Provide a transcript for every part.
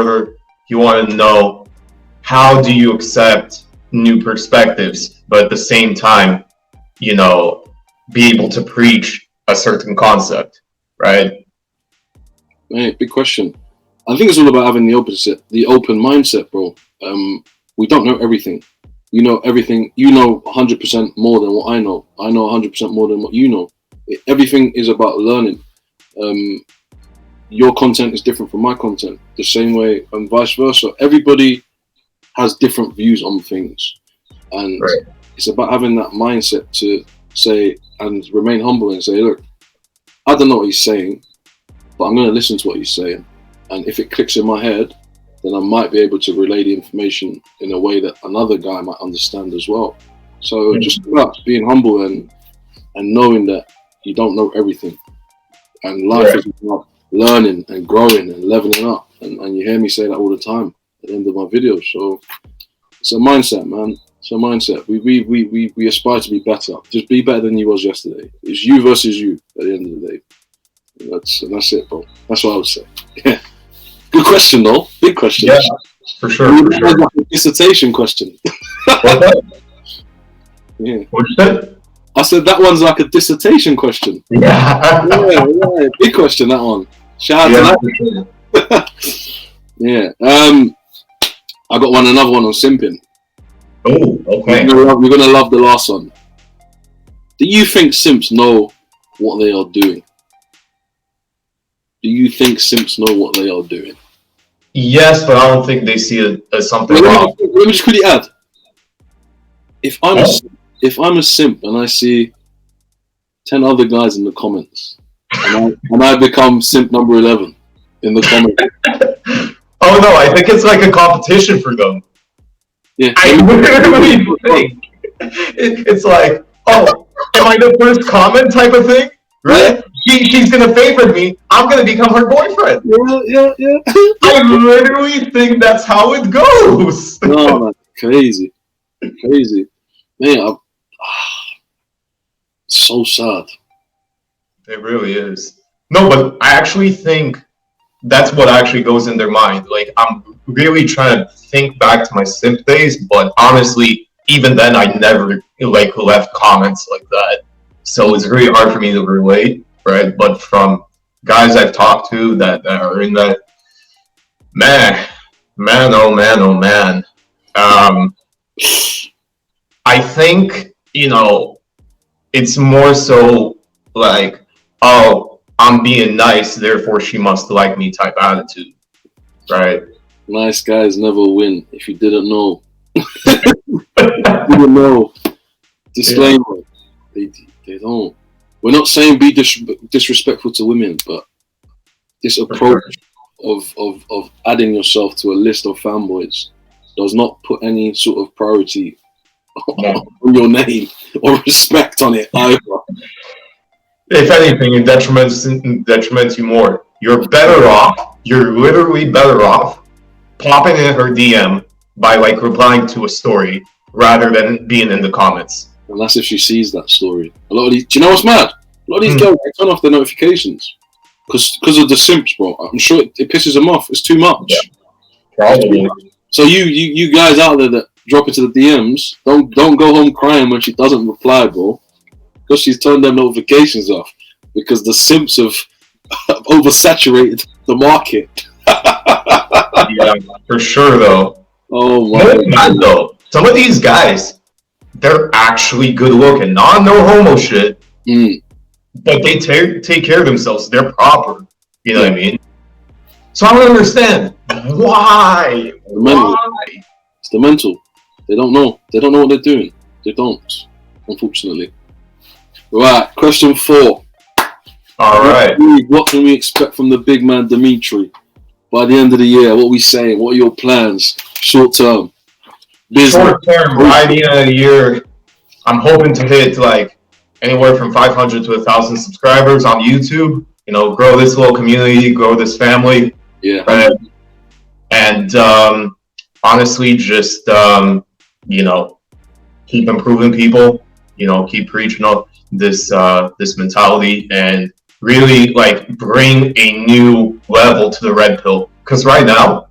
further, you want to know how do you accept new perspectives, but at the same time, you know, be able to preach a certain concept, right? Hey, big question. I think it's all about having the open mindset, bro. We don't know everything. You know everything. You know 100% more than what I know. I know 100% more than what you know. Everything is about learning. Your content is different from my content, the same way, and vice versa. Everybody has different views on things, and it's about having that mindset to say and remain humble and say, look, I don't know what he's saying, but I'm going to listen to what he's saying, and if it clicks in my head, then I might be able to relay the information in a way that another guy might understand as well. So just about being humble and knowing that you don't know everything, and life is about learning and growing and leveling up, and you hear me say that all the time at the end of my videos. So it's a mindset, man. It's a mindset. We aspire to be better. Just be better than you was yesterday. It's you versus you at the end of the day. That's it, bro. That's what I would say. Yeah. Good question, though. Big question. Yeah, for sure. Like a dissertation question. Yeah. What'd you say? I said that one's like a dissertation question. Yeah. Yeah. Big question, that one. Shout out to that. Yeah. I got another one on simping. Oh, okay. We're gonna love the last one. Do you think simps know what they are doing? Do you think simps know what they are doing? Yes, but I don't think they see it as something Let wrong. me just quickly add. If I'm a simp and I see 10 other guys in the comments, and I become simp number 11 in the comments. Oh no, I think it's like a competition for them. Yeah. I literally think it's like, oh, am I the first comment type of thing? Right? She's gonna favor me. I'm gonna become her boyfriend. Yeah. I literally think that's how it goes. No, man, crazy. Man, so sad. It really is. No, but I actually think that's what actually goes in their mind. Like, I'm really trying to think back to my simp days, but honestly, even then, I never like left comments like that. So it's really hard for me to relate, right? But from guys I've talked to that are in that, man, oh man. I think, you know, it's more so like, oh, I'm being nice, therefore she must like me type attitude, right? Nice guys never win. If you didn't know, didn't know. Disclaimer: they don't. We're not saying be disrespectful to women, but this approach of adding yourself to a list of fanboys does not put any sort of priority on your name or respect on it either. If anything, it detriments you more. You're better off. You're literally better off popping in her DM by like replying to a story rather than being in the comments. And that's if she sees that story. A lot of these, do you know what's mad? A lot of these girls turn off their notifications because of the simps, bro. I'm sure it pisses them off. It's too much. Yeah, probably. So you guys out there that drop into the DMs, don't go home crying when she doesn't reply, bro. Because she's turned their notifications off because the simps have oversaturated the market. Yeah, for sure though. Oh my God, though. Some of these guys, they're actually good looking, not no homo shit. But they take care of themselves. They're proper. You know what I mean? So I don't understand why. It's the mental. They don't know. They don't know what they're doing. They don't, unfortunately. Right, question 4. All right. What can we expect from the big man Dimitri by the end of the year? What are we saying? What are your plans? Short term, business. Short term, by the end of the year, I'm hoping to hit like anywhere from 500 to 1,000 subscribers on YouTube. You know, grow this little community, grow this family. Yeah. Right? And honestly, just you know, keep improving people. You know, keep preaching up this mentality and really like bring a new level to the red pill. Because right now,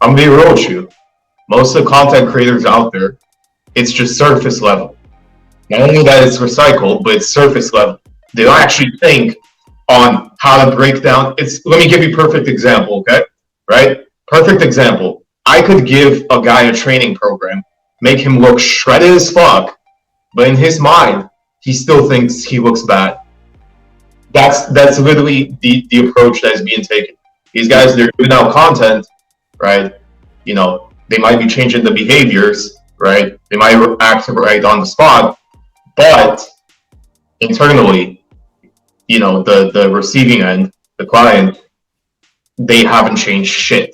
I'm being real with you. Most of the content creators out there, it's just surface level. Not only that it's recycled, but it's surface level. They don't actually think on how to break down. Let me give you a perfect example, okay? Right? Perfect example. I could give a guy a training program, make him look shredded as fuck, but in his mind, he still thinks he looks bad. That's literally the approach that is being taken. These guys, they're doing out content, right? You know, they might be changing the behaviors, right? They might act right on the spot, but internally, you know, the receiving end, the client, they haven't changed shit.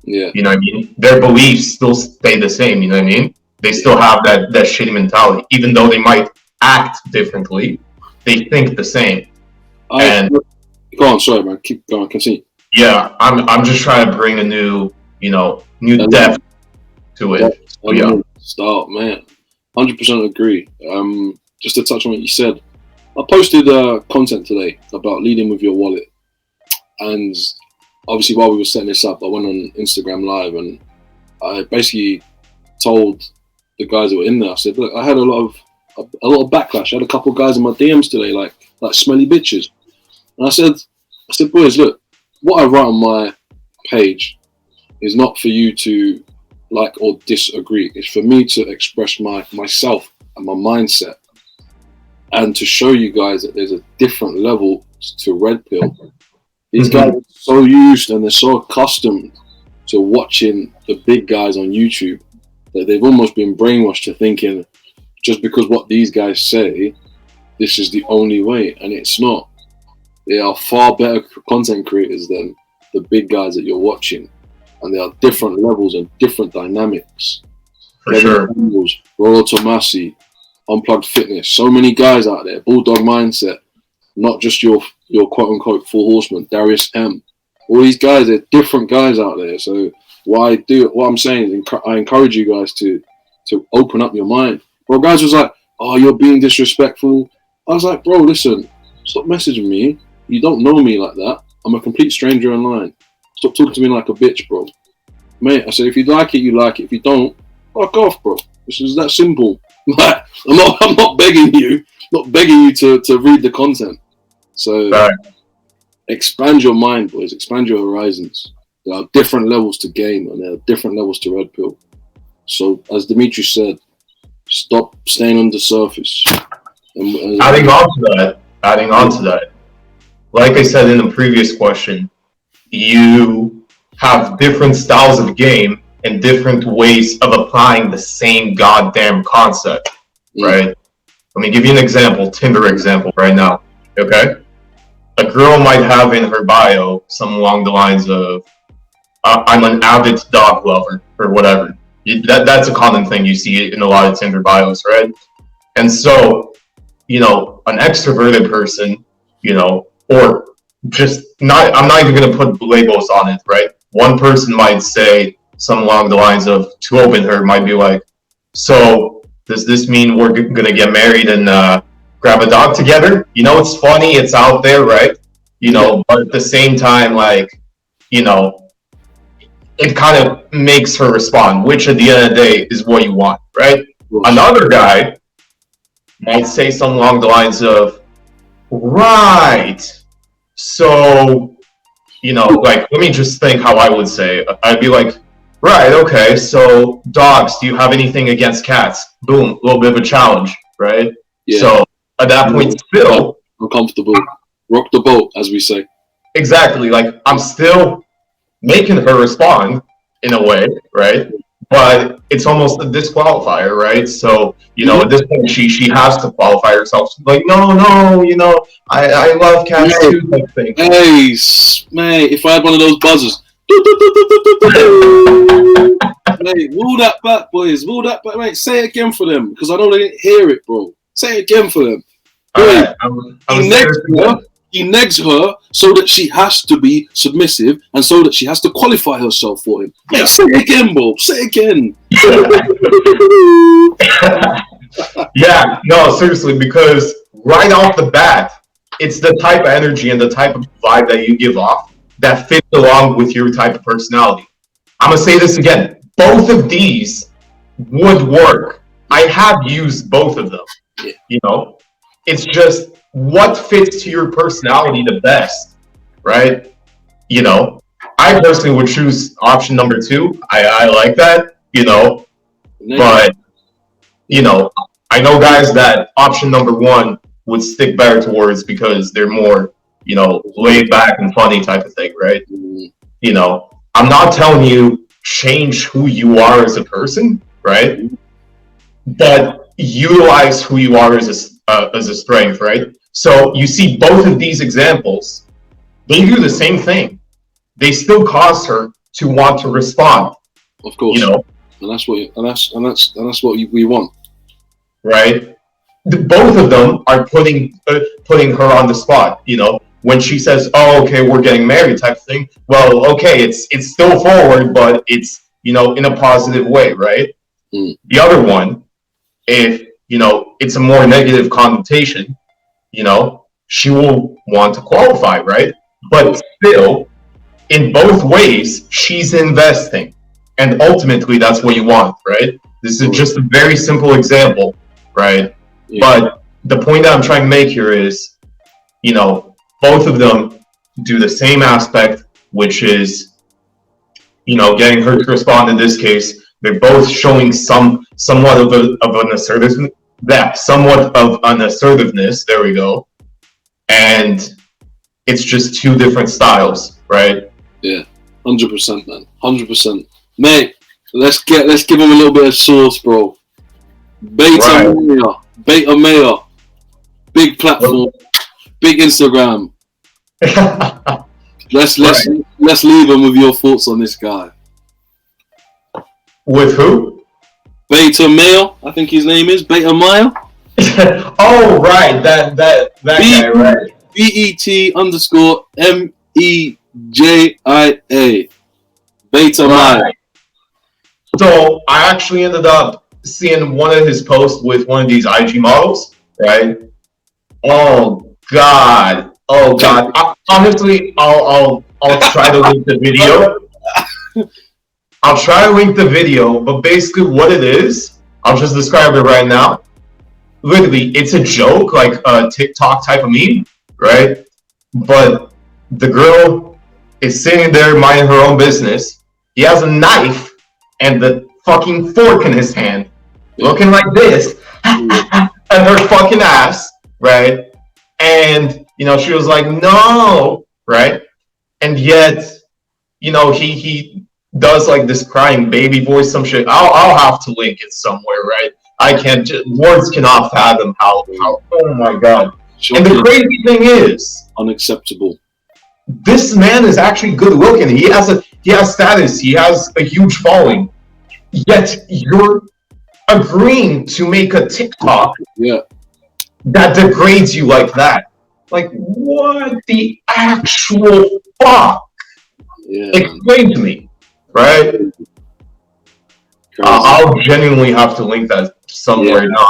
Yeah. You know what I mean? Their beliefs still stay the same, you know what I mean? They still have that shitty mentality. Even though they might act differently, they think the same. Go on, sorry man, keep going, continue. Yeah, I'm just trying to bring a new depth to it. So, yeah. Start, man. 100% agree. Just to touch on what you said, I posted content today about leading with your wallet, and obviously while we were setting this up, I went on Instagram Live and I basically told the guys that were in there, I said, look, I had a lot of backlash. I had a couple of guys in my DMs today, like smelly bitches, and I said, boys, look, what I write on my page is not for you to like or disagree. It's for me to express myself and my mindset, and to show you guys that there's a different level to red pill. These guys are so used and they're so accustomed to watching the big guys on YouTube that they've almost been brainwashed to thinking just because what these guys say, this is the only way, and it's not. They are far better content creators than the big guys that you're watching, and there are different levels and different dynamics. For sure. Rollo Tomasi, Unplugged Fitness, so many guys out there, Bulldog Mindset, not just your quote unquote full horseman, Darius M. All these guys, they're different guys out there. So what I'm saying is I encourage you guys to open up your mind. Bro, guys was like, oh, you're being disrespectful. I was like, bro, listen, stop messaging me. You don't know me like that. I'm a complete stranger online. Stop talking to me like a bitch, bro. Mate, I said, if you like it, you like it. If you don't, fuck off, bro. This is that simple. I'm not begging you. Not begging you to read the content. So expand your mind, boys. Expand your horizons. There are different levels to game, and there are different levels to red pill. So, as Dimitri said, stop staying on the surface. Adding on to that, like I said in the previous question, you have different styles of game and different ways of applying the same goddamn concept, right? Let me give you an example, Tinder example right now, okay? A girl might have in her bio something along the lines of, I'm an avid dog lover, or whatever. That's a common thing you see in a lot of Tinder bios, right? And so, you know, an extroverted person, you know, or just not, I'm not even going to put labels on it, right? One person might say something along the lines of, to open her, might be like, so does this mean we're going to get married and grab a dog together? You know, it's funny, it's out there, right? You know, but at the same time, like, you know, it kind of makes her respond, which at the end of the day is what you want, right? Another guy might say something along the lines of, right, so, you know, like, let me just think how I would say. I'd be like, right, okay, so dogs, do you have anything against cats? Boom, a little bit of a challenge, right? Yeah. So at that point, still uncomfortable, rock the boat, as we say. Exactly, like, I'm still making her respond in a way, right? But it's almost a disqualifier, right? So, you know, at this point, she has to qualify herself. Like, no, you know, I love cats too, type thing. Hey, mate, if I had one of those buzzers. Mate, wall that back, boys. Wall that back, mate. Say it again for them, because I know they didn't hear it, bro. Say it again for them. Right, he negs her so that she has to be submissive and so that she has to qualify herself for him. Mate, say it again, bro. Say it again. Yeah, no, seriously, because right off the bat, it's the type of energy and the type of vibe that you give off that fits along with your type of personality. I'm gonna say this again. Both of these would work. I have used both of them. Yeah. You know, it's just what fits to your personality the best, right? You know, I personally would choose option number 2. I like that, you know, but you know, I know guys that option number 1 would stick better towards because they're more, you know, laid back and funny type of thing, right? You know, I'm not telling you change who you are as a person, right? But utilize who you are as a strength, right? So you see both of these examples, they do the same thing. They still cause her to want to respond. Of course, you know, and that's what we want, right? Both of them are putting her on the spot. You know, when she says, "Oh, okay, we're getting married," type of thing. Well, okay, it's still forward, but it's, you know, in a positive way, right? The other one, if, you know, it's a more negative connotation, you know, she will want to qualify, right? But still, in both ways, she's investing. And ultimately, that's what you want, right? This is just a very simple example, right? Yeah. But the point that I'm trying to make here is, you know, both of them do the same aspect, which is, you know, getting her to respond in this case. They're both showing somewhat of an assertiveness. Somewhat of an assertiveness. There we go. And it's just 2 different styles, right? Yeah, 100%, man, 100%, mate. Let's give him a little bit of sauce, bro. Beta Mayor, big platform, big Instagram. Let's leave him with your thoughts on this guy. With who? Beta Mail, I think his name is Beta Mail. Oh, right, that guy, right? BET_MEJIA. Beta Mail. So I actually ended up seeing one of his posts with one of these IG models, right? Oh God. Honestly, I'll try to link the video. I'll try to link the video, but basically what it is, I'll just describe it right now. Literally, it's a joke, like a TikTok type of meme, right? But the girl is sitting there minding her own business. He has a knife and the fucking fork in his hand, looking like this, at her fucking ass, right? And, you know, she was like, no, right? And yet, you know, he does like this crying baby voice, some shit. I'll have to link it somewhere, right? I can't, words cannot fathom how, oh my God. And the crazy thing is, unacceptable. This man is actually good looking. He has status. He has a huge following. Yet you're agreeing to make a TikTok that degrades you like that. Like, what the actual fuck? Yeah, explain to me, right? I'll genuinely have to link that somewhere now.